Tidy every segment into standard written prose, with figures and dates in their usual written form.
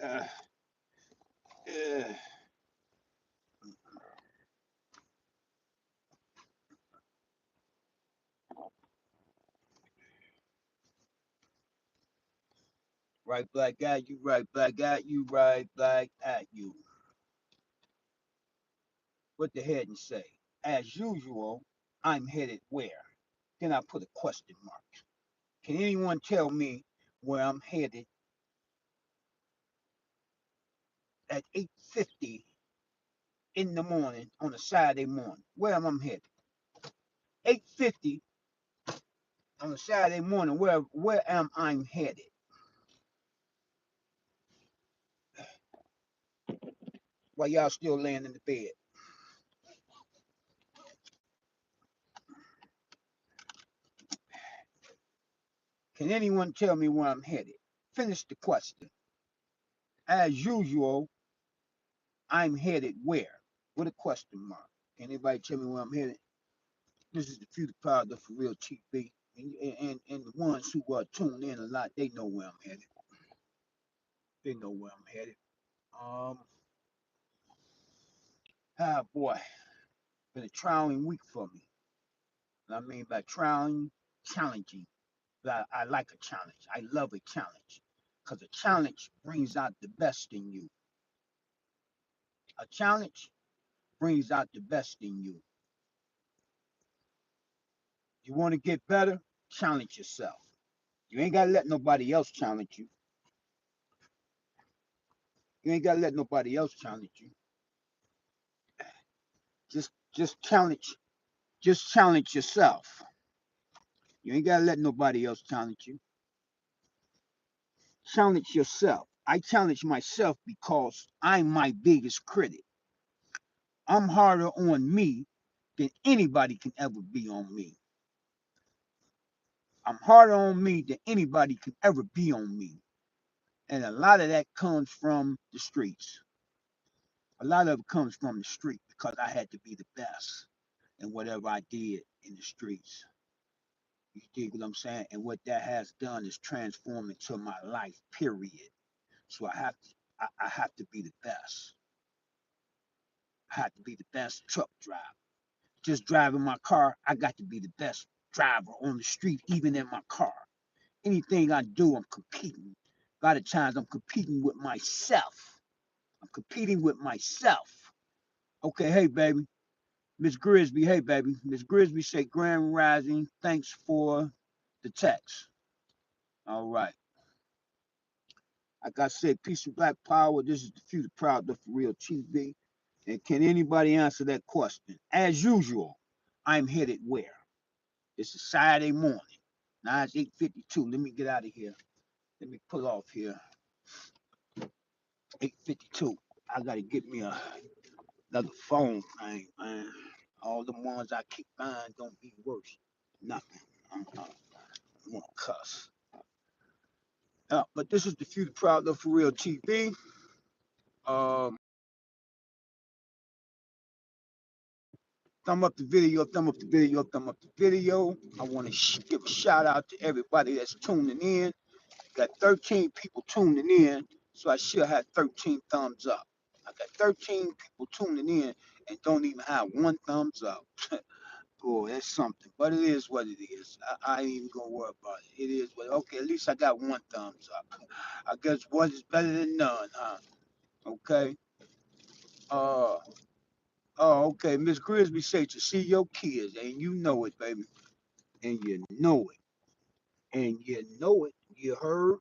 Uh, uh, right black at you, right black at you, right black at you. What the head and say? As usual, I'm headed where? Then I put a question mark. Can anyone tell me where I'm headed at 8:50 in the morning on a Saturday morning? Where am I headed? 8:50 on a Saturday morning. Where am I headed? While y'all still laying in the bed. Can anyone tell me where I'm headed? Finish the question. As usual, I'm headed where? With a question mark. Can anybody tell me where I'm headed? This is the Future Proud of For Real TV. And the ones who are tuned in a lot, they know where I'm headed. They know where I'm headed. Um, boy, been a trying week for me. What I mean by trying, challenging. But I like a challenge. I love a challenge because a challenge brings out the best in you. A challenge brings out the best in you. You want to get better? Challenge yourself. You ain't gotta let nobody else challenge you. You ain't gotta let nobody else challenge you. Just challenge. Just challenge yourself. You ain't gotta let nobody else challenge you. Challenge yourself. I challenge myself because I'm my biggest critic. I'm harder on me than anybody can ever be on me. I'm harder on me than anybody can ever be on me. And a lot of that comes from the streets. A lot of it comes from the street because I had to be the best in whatever I did in the streets. You dig what I'm saying? And what that has done is transform into my life, period. So I have to be the best. I have to be the best truck driver. Just driving my car, I got to be the best driver on the street, even in my car. Anything I do, I'm competing. A lot of times I'm competing with myself. I'm competing with myself. Okay, hey baby. Miss Grisby, hey baby. Miss Grisby say Grand Rising, thanks for the text. All right. Like I said, peace and black power. This is the Future Proud of For Real TV. And can anybody answer that question? As usual, I'm headed where? It's a Saturday morning. Now it's 8:52. Let me get out of here. Let me pull off here. 8:52. I gotta get me another phone thing, man. All the ones I keep buying don't be worth nothing. I'm gonna cuss. But this is the Future Proud of For Real TV. Um, thumb up the video, thumb up the video, thumb up the video. I want to give a shout out to everybody that's tuning in. Got 13 people tuning in, so I should have 13 thumbs up. I got 13 people tuning in and don't even have one thumbs up. Boy, that's something. But it is what it is. I ain't even gonna worry about it. It is what. Okay, at least I got one thumbs up. I guess one is better than none, huh? Okay. Uh. Oh, okay. Miss Grisby say to see your kids, and you know it, baby, and you know it, and you know it. You heard.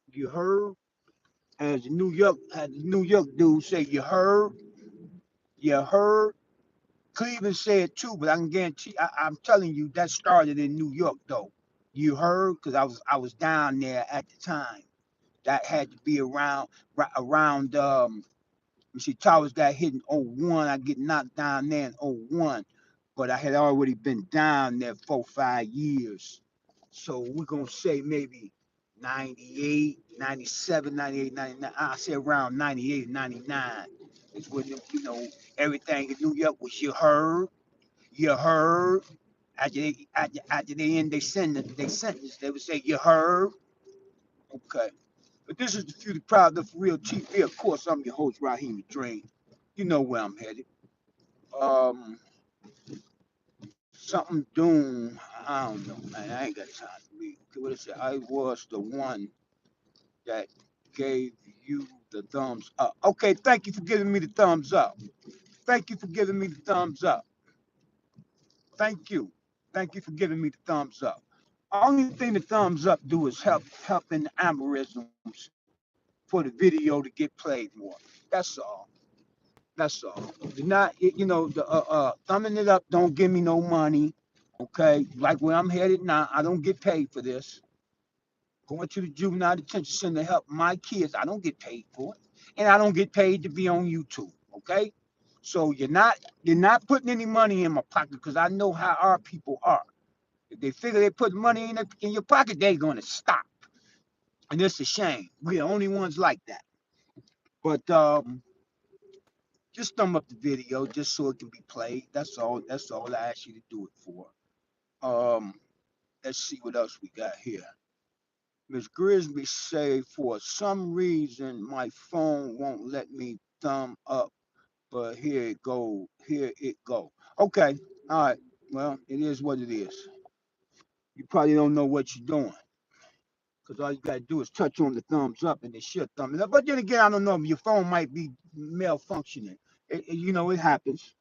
You heard. As the New York dude say, you heard. You heard. Cleveland said too, but I can guarantee. I'm telling you, that started in New York, though. You heard, because I was down there at the time. That had to be around. You see, Towers got hit in '01. I get knocked down there in '01, but I had already been down there 4 5 years. So we're gonna say maybe 98, 97, 98, 99. I say around 98, 99. It's when everything in New York was you heard. After they end their sentence, they would say you heard. Okay. But this is the Future Proud of Real TV. Of course, I'm your host, Raheem Drain. You know where I'm headed. Um, Something doom. I don't know, man. I ain't got time to read. Okay, what it say? I was the one that gave you the thumbs up. Okay, thank you for giving me the thumbs up. Thank you for giving me the thumbs up. Thank you. Thank you for giving me the thumbs up. Only thing the thumbs up do is help in the algorithms for the video to get played more. That's all. That's all. Do not, the thumbing it up don't give me no money. Okay, like where I'm headed now, I don't get paid for this. Going to the juvenile detention center to help my kids, I don't get paid for it, and I don't get paid to be on YouTube. Okay, so you're not putting any money in my pocket because I know how our people are. If they figure they put money in your pocket, they're gonna stop, and it's a shame. We're the only ones like that. But just thumb up the video just so it can be played. That's all. That's all I ask you to do it for. Um, let's see what else we got here. Miss Grisby say for some reason my phone won't let me thumb up, but here it go. Here it go. Okay. All right. Well, it is what it is. You probably don't know what you're doing because all you gotta do is touch on the thumbs up and it should thumb it up. But then again, I don't know if your phone might be malfunctioning. It happens.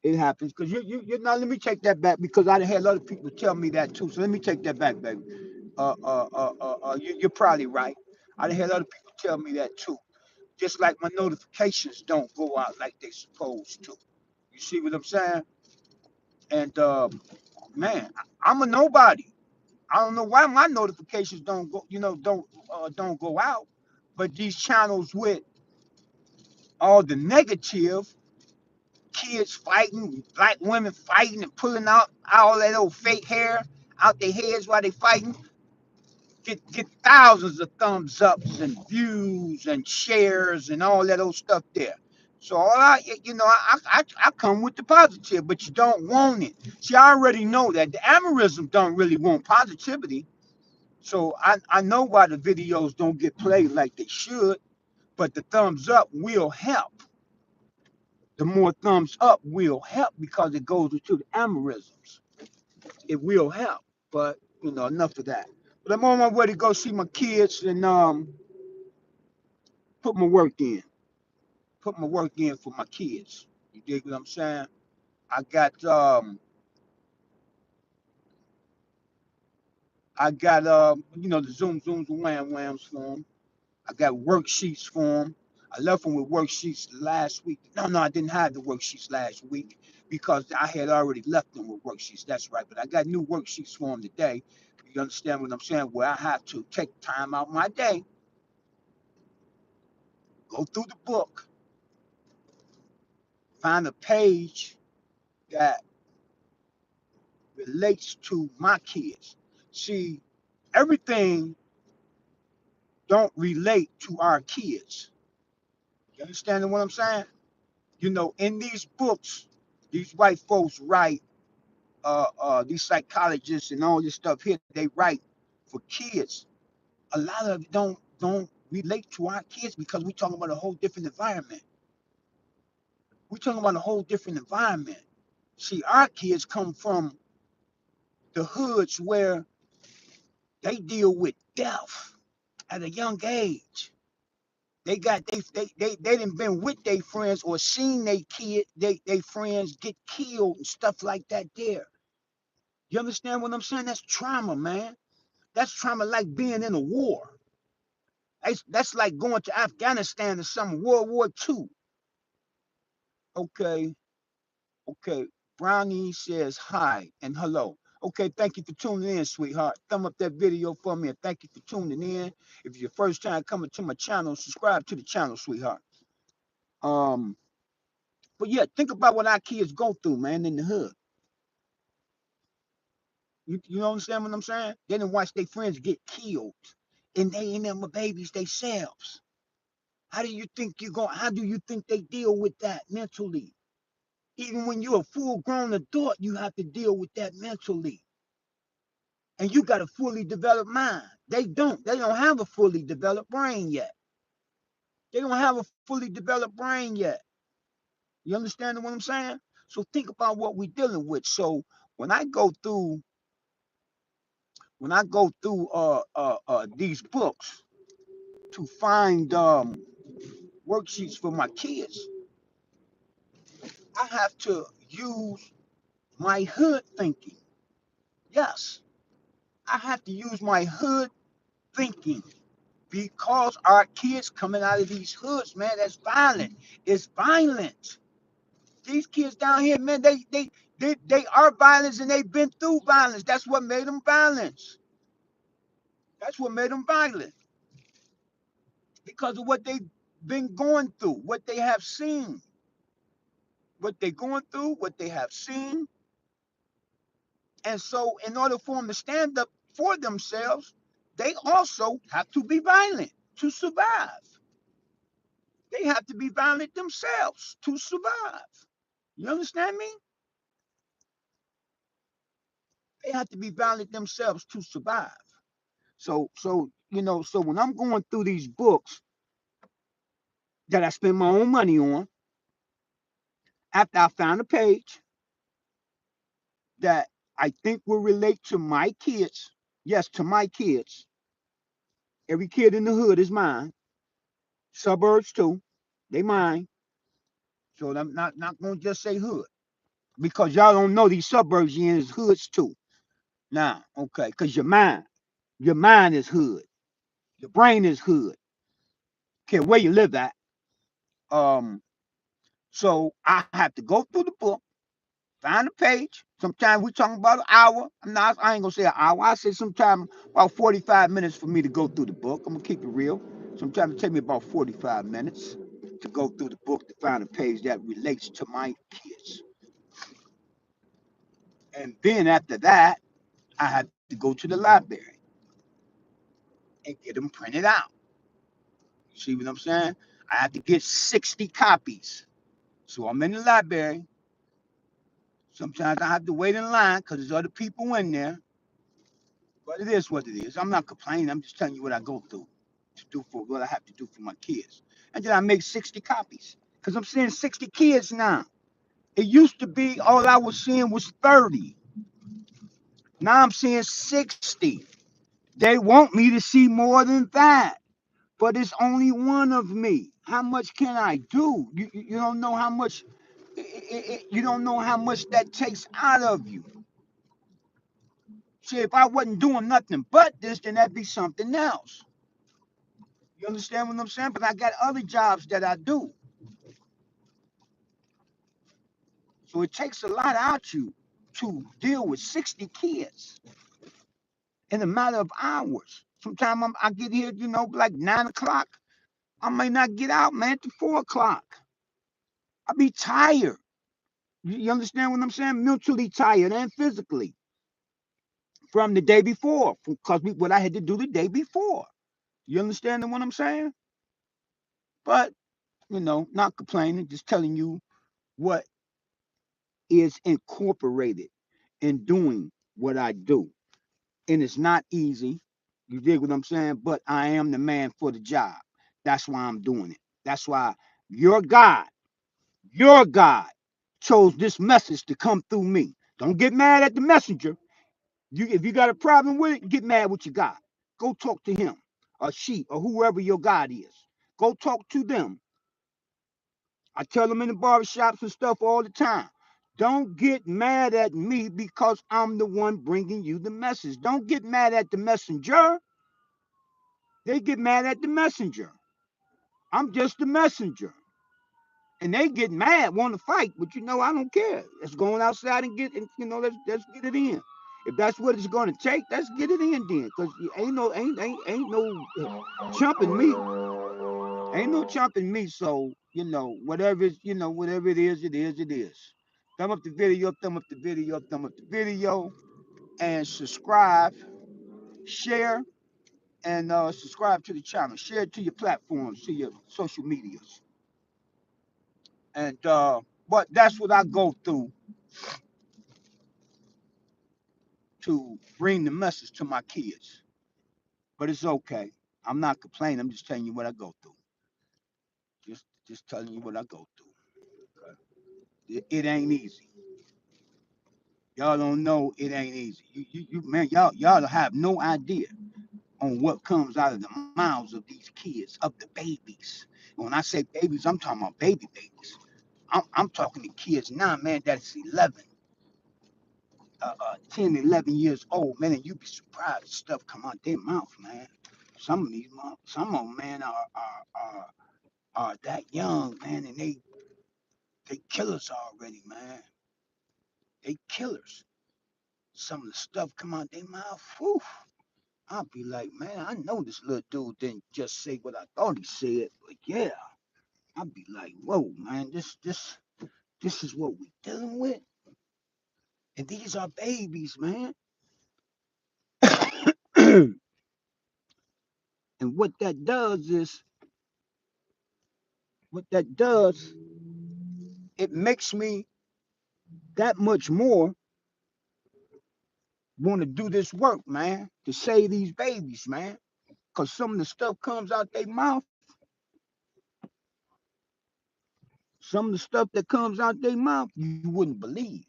It happens because you now let me take that back because I had a lot of people tell me that too. So let me take that back, baby. You're probably right. I had other people tell me that too. Just like my notifications don't go out like they supposed to. You see what I'm saying? And man, I'm a nobody. I don't know why my notifications don't go, don't go out. But these channels with all the negative, kids fighting, black women fighting and pulling out all that old fake hair out their heads while they fighting, get thousands of thumbs ups and views and shares and all that old stuff there. So all I come with the positive, but you don't want it. See, I already know that the amorism don't really want positivity. So I know why the videos don't get played like they should, but the thumbs up will help. The more thumbs up will help because it goes into the amorisms. It will help. But enough of that. But I'm on my way to go see my kids and put my work in. Put my work in for my kids. You dig what I'm saying? I got the zooms and whams for them. I got worksheets for them. I left them with worksheets last week. No, I didn't have the worksheets last week because I had already left them with worksheets. That's right. But I got new worksheets for them today. You understand what I'm saying? Where I have to take time out my day, go through the book, find a page that relates to my kids. See, everything don't relate to our kids. You understand what I'm saying? In these books, these white folks write, these psychologists and all this stuff here, they write for kids. A lot of it don't relate to our kids because we're talking about a whole different environment. We're talking about a whole different environment. See, our kids come from the hoods where they deal with death at a young age. They didn't been with their friends or seen they friends get killed and stuff like that there. You understand what I'm saying? That's trauma, man. That's trauma like being in a war. That's like going to Afghanistan or some World War II. Okay, okay. Brownie says hi and hello. Okay, thank you for tuning in, sweetheart. Thumb up that video for me and thank you for tuning in. If it's your first time coming to my channel, subscribe to the channel, sweetheart. Um, but yeah, think about what our kids go through, man, in the hood. You understand what I'm saying? They didn't watch their friends get killed, and they ain't them babies themselves. How do you think they deal with that mentally? Even when you're a full grown adult, you have to deal with that mentally. And you got a fully developed mind. They don't. They don't have a fully developed brain yet. They don't have a fully developed brain yet. You understand what I'm saying? So think about what we're dealing with. So when I go through these books to find worksheets for my kids, I have to use my hood thinking. Yes, I have to use my hood thinking because our kids coming out of these hoods, man, that's violent. It's violent. These kids down here, man, they are violence and they've been through violence. That's what made them violence. That's what made them violent because of what they've been going through, what they have seen, what they're going through, what they have seen. And so, in order for them to stand up for themselves, they also have to be violent to survive. They have to be violent themselves to survive. You understand me? They have to be violent themselves to survive. So when I'm going through these books that I spend my own money on, after I found a page that I think will relate to my kids, yes, to my kids. Every kid in the hood is mine. Suburbs too, they mine. So I'm not gonna just say hood because y'all don't know these suburbs you in is hoods too. Now, okay, because your mind is hood, your brain is hood. Care where you live at. Um, so I have to go through the book, find a page. Sometimes we talking about an hour. I ain't gonna say an hour. I say sometime about 45 minutes for me to go through the book. I'm gonna keep it real. Sometimes it take me about 45 minutes to go through the book to find a page that relates to my kids. And then after that, I had to go to the library and get them printed out. You see what I'm saying? I had to get 60 copies. So I'm in the library. Sometimes I have to wait in line because there's other people in there. But it is what it is. I'm not complaining. I'm just telling you what I go through to do for what I have to do for my kids. And then I make 60 copies because I'm seeing 60 kids now. It used to be all I was seeing was 30. Now I'm seeing 60. They want me to see more than that, but it's only one of me. How much can I do? You don't know how much. You don't know how much that takes out of you. See, if I wasn't doing nothing but this, then that'd be something else. You understand what I'm saying? But I got other jobs that I do. So it takes a lot out you to deal with 60 kids in a matter of hours. Sometimes I get here, like 9 o'clock. I may not get out, man, to 4 o'clock. I be tired. You understand what I'm saying? Mentally tired and physically from the day before, because what I had to do the day before. You understand what I'm saying? But, not complaining, just telling you what is incorporated in doing what I do. And it's not easy. You dig what I'm saying? But I am the man for the job. That's why I'm doing it. That's why your your God chose this message to come through me. Don't get mad at the messenger. If you got a problem with it, get mad with your God. Go talk to him or she or whoever your God is. Go talk to them. I tell them in the barbershops and stuff all the time. Don't get mad at me because I'm the one bringing you the message. Don't get mad at the messenger. They get mad at the messenger. I'm just the messenger. And they get mad, want to fight, but I don't care. Let's go on outside and let's get it in. If that's what it's going to take, let's get it in then. Cause ain't no chumping me. Ain't no chopping me, so whatever it is, it is, it is. Thumb up the video, thumb up the video, thumb up the video, and subscribe, share, and subscribe to the channel. Share it to your platforms, to your social medias. And but that's what I go through to bring the message to my kids. but it's okay. I'm not complaining. I'm just telling you what I go through. Just telling you what I go through. It ain't easy. Y'all don't know it ain't easy. Man, y'all have no idea on what comes out of the mouths of these kids, of the babies. When I say babies, I'm talking about babies. I'm talking to kids now, man, that's 11, 10, 11 years old, man, and you'd be surprised the stuff come out their mouth, man. Some of them, man, are that young, man, and they killers already, man. They killers. Some of the stuff come out their mouth, whew. I'll be like, man, I know this little dude didn't just say what I thought he said, but yeah, I'll be like, whoa, man, this is what we dealing with, and these are babies, man. And what that does is, what that does, it makes me that much more want to do this work, man, to save these babies, man. Cause some of the stuff comes out their mouth, some of the stuff that comes out their mouth, you wouldn't believe.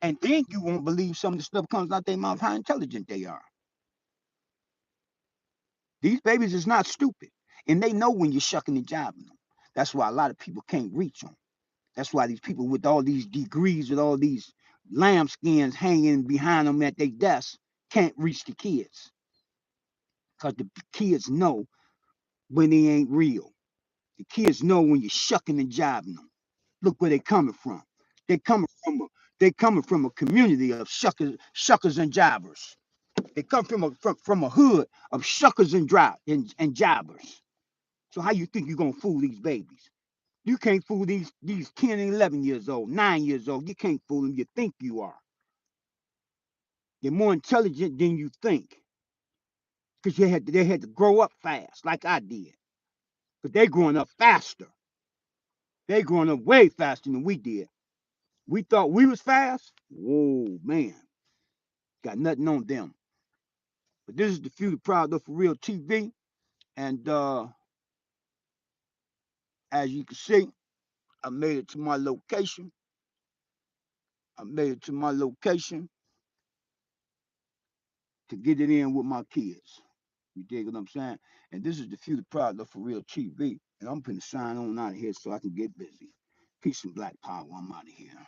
And then you won't believe some of the stuff comes out their mouth, how intelligent they are. These babies is not stupid. And they know when you're shucking and jiving them. That's why a lot of people can't reach them. That's why these people with all these degrees, with all these lambskins hanging behind them at their desks, can't reach the kids. Because the kids know when they ain't real. The kids know when you're shucking and jiving them. Look where they coming from. They coming from a they coming from a community of shuckers and jivers. They come from a hood of shuckers and jivers. So how you think you're gonna fool these babies? You can't fool these 10 and 11 years old, 9 years old. You can't fool them. You think you are. They're more intelligent than you think. Because they had to grow up fast, like I did. But they growing up faster. They growing up way faster than we did. We thought we was fast. Whoa, man. Got nothing on them. But this is the Few the Proud of For Real TV. And as you can see, I made it to my location. I made it to my location to get it in with my kids. You dig what I'm saying? And this is the Few the Proud of For Real TV. And I'm finna sign on out of here so I can get busy. Peace and black power. I'm out of here.